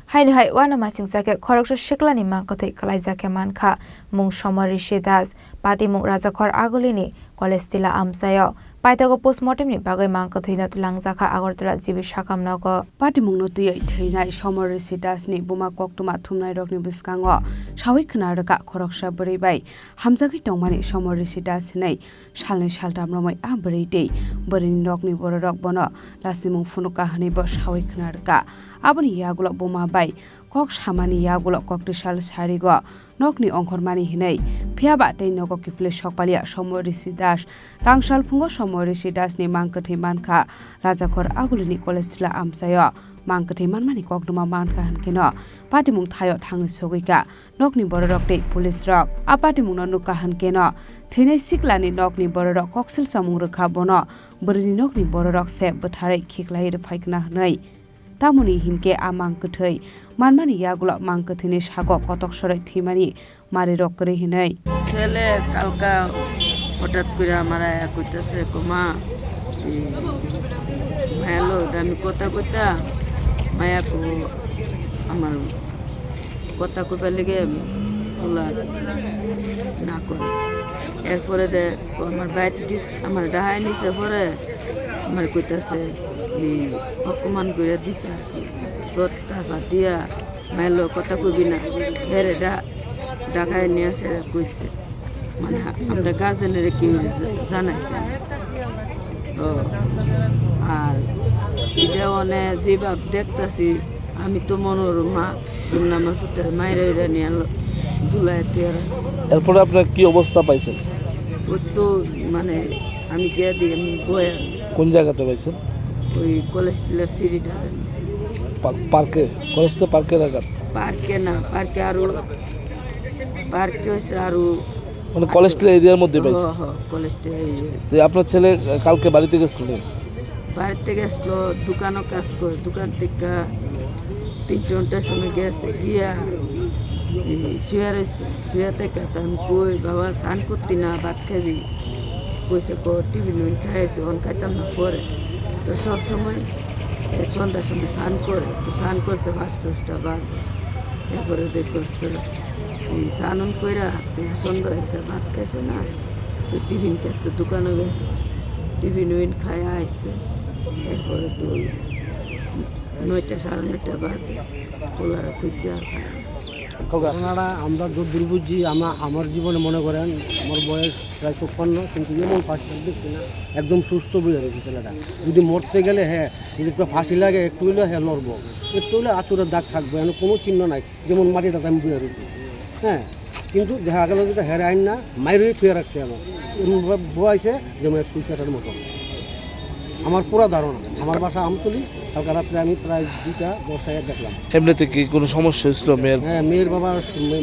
Haino hai Wanamasingsa ke Khoroksa Sikla ni Mangkwthwi Khlaijakha Mankha mung somari das pati mung rajakhor agolini kolestila amsayo paitago postmortem ni bagai Mangkwthwi na Khlaijakha agortala jibi sakamnago pati mung no tui theinai somari das ni buma koktuma thumnai rokni biskango sawi khnaaraka Khoroksa breibai hamjagi tongmani somari das nei salni saltam romai a breitei borini rokni borok bono lasimung funuka hani bo sawi khnaaraka aboni yagulo buma bai kok samani yagulo kokti sal sarigo nokni ongkhormani hinai phiaba tei nogo kiple sokpalia somori das tangsal phungo somori das ni Mangkwthwi Mankha rajakhor agulini kolestila amsayo Mangkwthwi manmani kokduma Mankha hankeno patimung thayo thang sogika nokni borok tei police rok apatimung no nuka hankeno theinai Sikla ni nokni borok koksil samung rokha bono borini nokni borok se botharai khiklai faikna hnai tamuni hinke a Mangkwthwi manmani yagulo Mangkwthwi ni sago kotok sorai thimani mari rokkore hinai ছেলে কালকা হঠাৎ করে আমারা কইতাছে coma hello আমি কথা কইতা মায়াপু আমার কথা কইবার লেগে ওলা না করে এরপরে দে আমার বাইরে আমার ডাহাই নিছে পরে আমার কইতাছে অপমান করে দিছে সত্তা দিয়া মাইলো কথা কইবি না বেরে ঢাকায় নিয়ে আসে কইছে মানে আমরা গার্জেনের কি জানাইছে আর এটা মানে যেভাবে দেখতেছি আমি তো মনোরমা আমার পুত্রের মায়েরা নিয়ে জুলাই এরপরে আপনার কি অবস্থা পাইছেন? ওই তো মানে আমি গিয়ে দিই আমি বয়ে কোন জায়গাতে পাইছেন? ওই কলেজের সিঁড়িটা পার্কে কলেজটা পার্কে রাখা পার্কে না পার্কে আরো পার্কে হয়েছে আরো মানে কলেজটা এরিয়ার মধ্যে পাইছে কলেজটা তো আপনার ছেলে কালকে বাড়িতে গেছিল বাড়িতে গেছিল দোকানও কাজ করে দোকান থেকে 3 ঘন্টার সময় গেছে গিয়া শুয়ে রয়েছে শুয়ে থেকে তো আমি কই বাবা স্নান করতি না ভাত খাবি কইছে টিভি নুন খাইছে অন খাইতাম না পরে তো সব সময় সন্ধ্যার সময় স্নান করে তো স্নান করছে 5-6টা বাজে এরপরে দেখছে স্নান কইরা সন্ধ্যা হয়েছে ভাত খাইছে না তো টিফিন খেতে দোকানে গেছে টিফিন উইন খায় আসছে এরপরে তো 9টা 9:30 বাজে ওলারা খুঁজছে আর খায় ঘটনাটা আমরা দূর বুঝছি আমার জীবনে মনে করেন আমার বয়স প্রায় 56 কিন্তু এমন ফাঁসি দেখছি না একদম সুস্থ বুঝে রয়েছে ছেলেটা যদি মরতে গেলে হ্যাঁ যদি একটু ফাঁসি লাগে একটু হইলে হ্যাঁ লড়বো একটু হলে আচুরের দাগ থাকবে এখন কোনো চিহ্ন নাই যেমন মাটিটা আমি বুঝে রয়েছি হ্যাঁ কিন্তু দেখা গেল যদি হেরে আইন না মাইরই থুয়ে রাখছে আমার এমনভাবে বয়াইছে যে মানে সুইসাইডের মতো আমার পুরো ধারণা আমার বাসা আমতলি কালকে রাত্রে আমি প্রায় 2টা 10 দেখলাম এমনিতে কি কোনো সমস্যা হয়েছিল মেয়ের? হ্যাঁ মেয়ের বাবা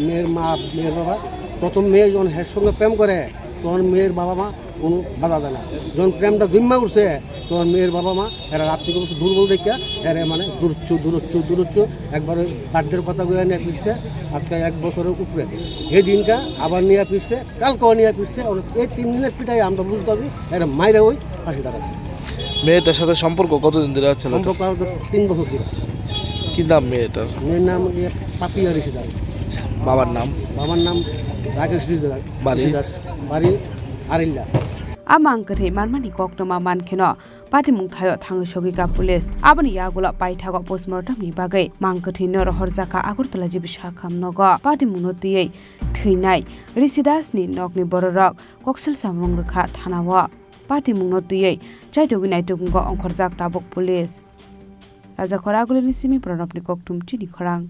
মেয়ের মা মেয়ের বাবা প্রথম মেয়ে যখন হের সঙ্গে প্রেম করে তখন মেয়ের বাবা মা কোনো বাধা দেয় না যখন প্রেমটা জন্মা উঠছে তখন মেয়ের বাবা মা এরা রাত্রি করে দুর্বল দেখে এরা মানে দূরচ্ছু একবারে কার্ডের কথা বলে নিয়ে ফিরছে আজকে 1 বছরের উপরে এই দিনটা আবার নিয়ে ফিরছে কালকেও নিয়ে ফিরছে এই 3 দিনের পিঠাই আমরা বুঝতেছি এরা মাইরে ওই ফাঁসি দাঁড়াচ্ছে মেয়েটার সাথে সম্পর্ক কতদিন ধরে আছে? সম্পর্ক 3 বছর ধরে। কি নাম মেয়েটার? মেয়ের নাম পাপিয়া ঋষিদাস। বাবার নাম? বাবার নাম রাকেশ ঋষিদাস। বাড়ি আরিল্লা a Mangkwthwi manmani koktoma mankheno patimung thayo thangi sogika police aboni yagulo paithago postmortem ni bagai Mangkwthwi no Khlaijakha agortala jibi sakamnogo patimung no tiyei theinai Rishidas ni nokni borok koksil samung rekha thanawo patimung no tiyei chaitogi naitogungo ongkhorjak tabok police rajakhor agulini simi pranabni koktum Chini Khorang